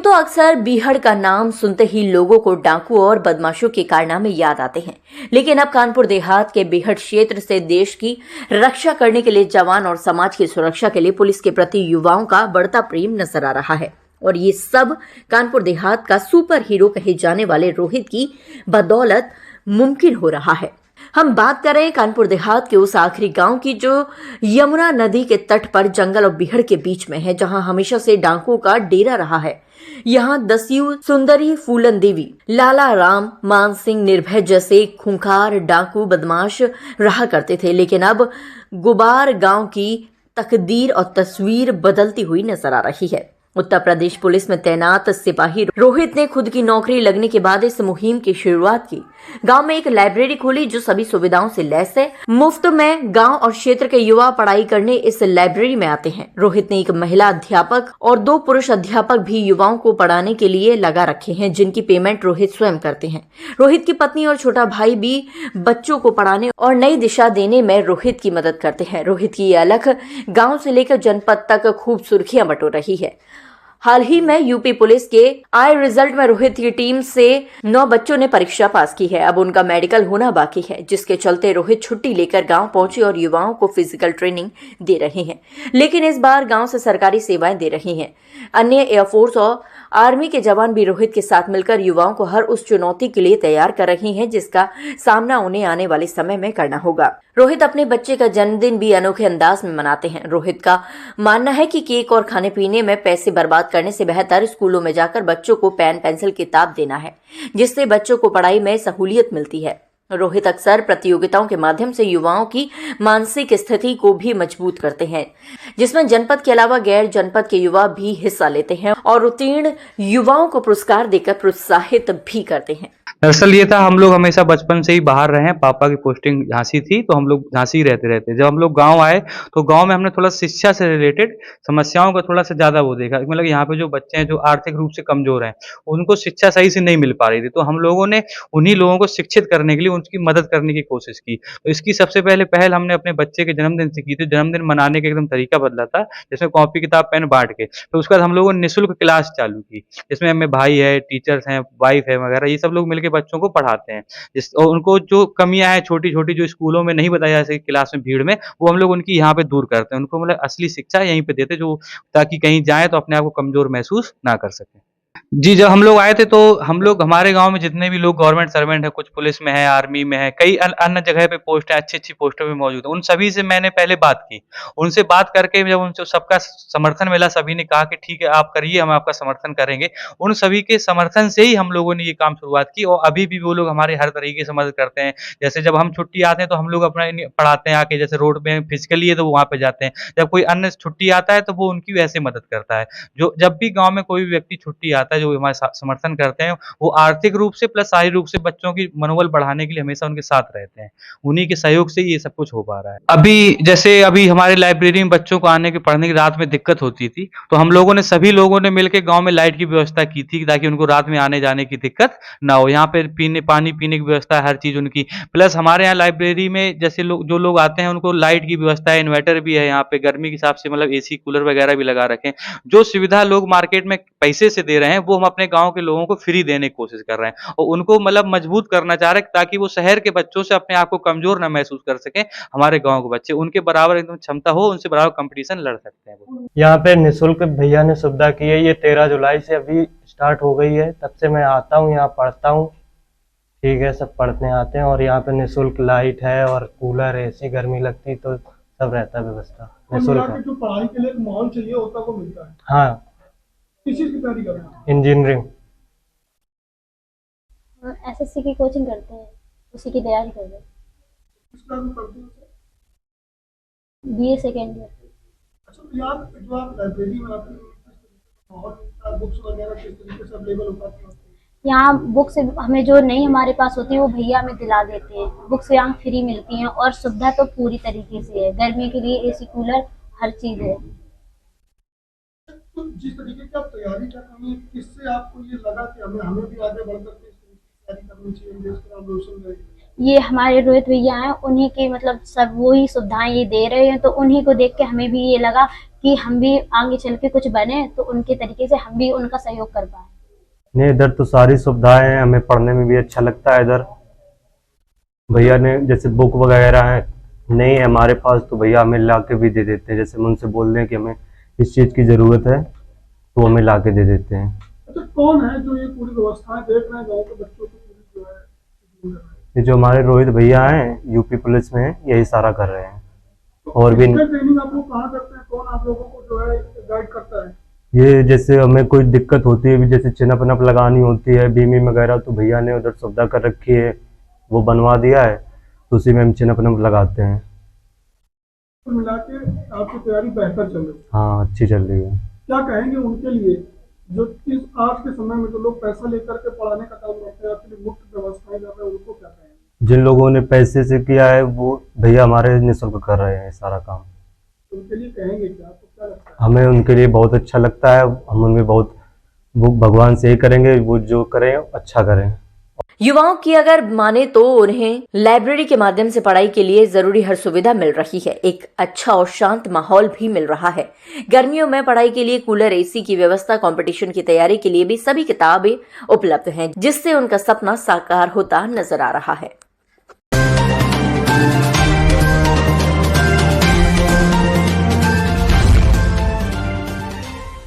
तो अक्सर बीहड़ का नाम सुनते ही लोगों को डाकू और बदमाशों के कारनामे याद आते हैं, लेकिन अब कानपुर देहात के बीहड़ क्षेत्र से देश की रक्षा करने के लिए जवान और समाज की सुरक्षा के लिए पुलिस के प्रति युवाओं का बढ़ता प्रेम नजर आ रहा है। और ये सब कानपुर देहात का सुपर हीरो कहे जाने वाले रोहित की बदौलत मुमकिन हो रहा है। हम बात कर रहे हैं कानपुर देहात के उस आखिरी गांव की जो यमुना नदी के तट पर जंगल और बीहड़ के बीच में है, जहां हमेशा से डाकुओं का डेरा रहा है। यहाँ दस्यु, सुंदरी, फूलन देवी, लाला राम, मान सिंह, निर्भय जैसे खूंखार डाकू बदमाश रहा करते थे, लेकिन अब गुबार गांव की तकदीर और तस्वीर बदलती हुई नजर आ रही है। उत्तर प्रदेश पुलिस में तैनात सिपाही रोहित ने खुद की नौकरी लगने के बाद इस मुहिम की शुरुआत की। गांव में एक लाइब्रेरी खोली जो सभी सुविधाओं से लैस है। मुफ्त में गांव और क्षेत्र के युवा पढ़ाई करने इस लाइब्रेरी में आते हैं। रोहित ने एक महिला अध्यापक और 2 पुरुष अध्यापक भी युवाओं को पढ़ाने के लिए लगा रखे हैं, जिनकी पेमेंट रोहित स्वयं करते हैं। रोहित की पत्नी और छोटा भाई भी बच्चों को पढ़ाने और नई दिशा देने में रोहित की मदद करते हैं। रोहित की यह अलख गाँव से लेकर जनपद तक खूब सुर्खियां बटोर रही है। हाल ही में यूपी पुलिस के आई रिजल्ट में रोहित की टीम से 9 बच्चों ने परीक्षा पास की है। अब उनका मेडिकल होना बाकी है, जिसके चलते रोहित छुट्टी लेकर गांव पहुंचे और युवाओं को फिजिकल ट्रेनिंग दे रहे हैं। लेकिन इस बार गांव से सरकारी सेवाएं दे रहे हैं। अन्य एयरफोर्स और आर्मी के जवान भी रोहित के साथ मिलकर युवाओं को हर उस चुनौती के लिए तैयार कर रहे हैं जिसका सामना उन्हें आने वाले समय में करना होगा। रोहित अपने बच्चे का जन्मदिन भी अनोखे अंदाज में मनाते हैं। रोहित का मानना है कि केक और खाने पीने में पैसे बर्बाद करने से बेहतर स्कूलों में जाकर बच्चों को पेन, पेंसिल, किताब देना है, जिससे बच्चों को पढ़ाई में सहूलियत मिलती है। रोहित अक्सर प्रतियोगिताओं के माध्यम से युवाओं की मानसिक स्थिति को भी मजबूत करते हैं, जिसमें जनपद के अलावा गैर जनपद के युवा भी हिस्सा लेते हैं और उत्तीर्ण युवाओं को पुरस्कार देकर प्रोत्साहित भी करते हैं। दरअसल ये था, हम लोग हमेशा बचपन से ही बाहर रहे हैं। पापा की पोस्टिंग झांसी थी, तो हम लोग झांसी ही रहते। जब हम लोग गाँव आए, तो गाँव में हमने थोड़ा शिक्षा से रिलेटेड समस्याओं का थोड़ा सा ज़्यादा वो देखा। मतलब यहाँ पे जो बच्चे हैं, जो आर्थिक रूप से कमज़ोर हैं, उनको शिक्षा सही से नहीं मिल पा रही थी। तो हम लोगों ने उन्हीं लोगों को शिक्षित करने के लिए उनकी मदद करने की कोशिश की। तो इसकी सबसे पहले पहल हमने अपने बच्चे के जन्मदिन से की थी। जन्मदिन मनाने का एकदम तरीका बदला था, जिसमें कॉपी, किताब, पेन बाँट के। तो उसके बाद हम लोगों ने निःशुल्क क्लास चालू की, जिसमें हमें भाई है, टीचर्स हैं, वाइफ़ है वगैरह, ये सब लोग मिलके बच्चों को पढ़ाते हैं। और उनको जो कमियाँ हैं छोटी-छोटी, जो स्कूलों में नहीं बताई जा सकी क्लास में भीड़ में, वो हम लोग उनकी यहाँ पे दूर करते हैं। उनको मतलब असली शिक्षा यहीं पे देते हैं, जो ताकि कहीं जाएँ तो अपने आप को कमज़ोर महसूस ना कर सकें। जी, जब हम लोग आए थे, तो हम लोग, हमारे गाँव में जितने भी लोग गवर्नमेंट सर्वेंट हैं, कुछ पुलिस में हैं, आर्मी में हैं, कई अन्य जगह पे पोस्ट है, अच्छी-अच्छी पोस्टों पे मौजूद हैं। उन सभी से मैंने पहले बात की। उनसे बात करके जब उनसे सबका समर्थन मिला, सभी ने कहा कि ठीक है, आप करिए, हम आपका समर्थन करेंगे। उन सभी के समर्थन से ही हम लोगों ने ये काम शुरुआत की, और अभी भी वो लोग हमारी हर तरीके से मदद करते हैं। जैसे जब हम छुट्टी आते हैं, तो हम लोग अपना इन्हें पढ़ाते हैं आके, जैसे रोड में फिजिकली है तो वो वहाँ पे जाते हैं। जब कोई अन्य छुट्टी आता है, तो वो उनकी वैसे मदद करता है। जो जब भी गाँव में कोई भी व्यक्ति छुट्टी आता है, जो हमारे साथ समर्थन करते हैं, वो आर्थिक रूप से प्लस शारीरिक रूप से बच्चों की मनोबल बढ़ाने के लिए हमेशा उनके साथ रहते हैं। उन्हीं के सहयोग से ही ये सब कुछ हो पा रहा है। अभी हमारे लाइब्रेरी में बच्चों को आने के पढ़ने की रात में दिक्कत होती थी, तो हम लोगों ने, सभी लोगों ने मिलके गाँव में लाइट की व्यवस्था की थी, ताकि उनको रात में आने-जाने की दिक्कत ना हो। यहाँ पे पानी पीने की व्यवस्था है, हर चीज़ उनकी। प्लस हमारे यहाँ लाइब्रेरी में जैसे जो लोग आते हैं, उनको लाइट की व्यवस्था है, इन्वर्टर भी है यहाँ पे, गर्मी के हिसाब से मतलब एसी, कूलर वगैरह भी लगा रखे हैं। जो सुविधा लोग मार्केट में पैसे से दे रहे हैं, वो हम अपने गाँव के लोगों को फ्री देने की कोशिश कर रहे हैं, और उनको मतलब मजबूत करना चाह रहे हैं, ताकि वो शहर के बच्चों से अपने आप को कमज़ोर ना महसूस कर सकें। हमारे गाँव के बच्चे उनके बराबर एकदम क्षमता हो, उनसे बराबर कॉम्पिटिशन लड़ सकते हैं वो। यहाँ पे निःशुल्क भैया ने सुविधा की है। ये 13 जुलाई से अभी स्टार्ट हो गई है। तब से मैं आता हूँ, यहाँ पढ़ता हूँ। ठीक है, सब पढ़ने आते हैं, और यहाँ पे निःशुल्क लाइट है और कूलर है, ऐसी गर्मी लगती तो सब रहता है, व्यवस्था निःशुल्क है। जो पढ़ाई के लिए एक माहौल चाहिए होता है, वो मिलता है। हाँ, किस चीज की तैयारी कर रहे हैं? इंजीनियरिंग। एसएससी की कोचिंग करते हैं, उसी की तैयारी कर रहे हैं। किस क्लास में पढ़ते हैं? BA second year. अच्छा, तो यार जो आप लाइब्रेरी में आते हैं और बुक्स वगैरह किस तरीके से अवेलेबल हो पाती है? यहाँ बुक्स हमें जो नहीं हमारे पास होती है, वो भैया हमें दिला देते हैं। बुक्स यहाँ फ्री मिलती हैं, और सुविधा तो पूरी तरीके से है। गर्मी के लिए एसी, कूलर, हर चीज़ है। तो जिस तरीके की आप तैयारी कर रही हैं, किससे आपको ये लगा कि हमें भी आगे बढ़कर के इस तरीके की तैयारी करनी चाहिए, देश का नाम रोशन करें? ये हमारे रोहित भैया हैं, उन्हीं की मतलब सब वही सुविधाएं ये दे रहे हैं, तो उन्हीं को देख के हमें भी ये लगा कि हम भी आगे चल के कुछ बने, तो उनके तरीके से हम भी उनका सहयोग कर पाए। नहीं, इधर तो सारी सुविधाएं हैं, हमें पढ़ने में भी अच्छा लगता है। इधर भैया ने जैसे बुक वगैरह है नहीं है हमारे पास, तो भैया हमें ला के भी दे देते हैं। जैसे हम उनसे बोल दें कि हमें इस चीज़ की ज़रूरत है, तो हमें ला के दे देते हैं। अच्छा, कौन है जो ये पूरी व्यवस्थाएं देख रहे हैं गाँव के बच्चों की पूरी जो है स्कूल में? ये जो हमारे रोहित भैया हैं यूपी पुलिस में हैं, यही सारा कर रहे हैं। और भी ट्रेनिंग आप लोग कहाँ करते हैं? कौन आप लोगों को जो है गाइड करता है? ये जैसे हमें कोई दिक्कत होती है, जैसे चिनअप विनअप लगानी होती है, बीमिंग वगैरह, तो भैया ने उधर सुविधा कर रखी है, वो बनवा दिया है, तो उसी में हम चिनअप विनअप लगाते हैं। कुल मिला के आपकी तैयारी बेहतर चल रही है। हाँ, अच्छी चल रही है। क्या कहेंगे उनके लिए जो इस आज के समय में जो लोग पैसा लेकर के पढ़ाने का काम करते हैं, आपके लिए मुफ्त व्यवस्थाएं कर रहे हैं, उनको क्या कहेंगे? जिन लोगों ने पैसे से किया है वो भैया हमारे निःशुल्क कर रहे हैं सारा काम। उनके लिए कहेंगे क्या? आपको क्या लगता है? हमें उनके लिए बहुत अच्छा लगता है। हम उनमें बहुत वो भगवान से ही करेंगे, वो जो करें अच्छा करें। युवाओं की अगर माने तो उन्हें लाइब्रेरी के माध्यम से पढ़ाई के लिए जरूरी हर सुविधा मिल रही है। एक अच्छा और शांत माहौल भी मिल रहा है। गर्मियों में पढ़ाई के लिए कूलर, एसी की व्यवस्था, कंपटीशन की तैयारी के लिए भी सभी किताबें उपलब्ध हैं, जिससे उनका सपना साकार होता नजर आ रहा है।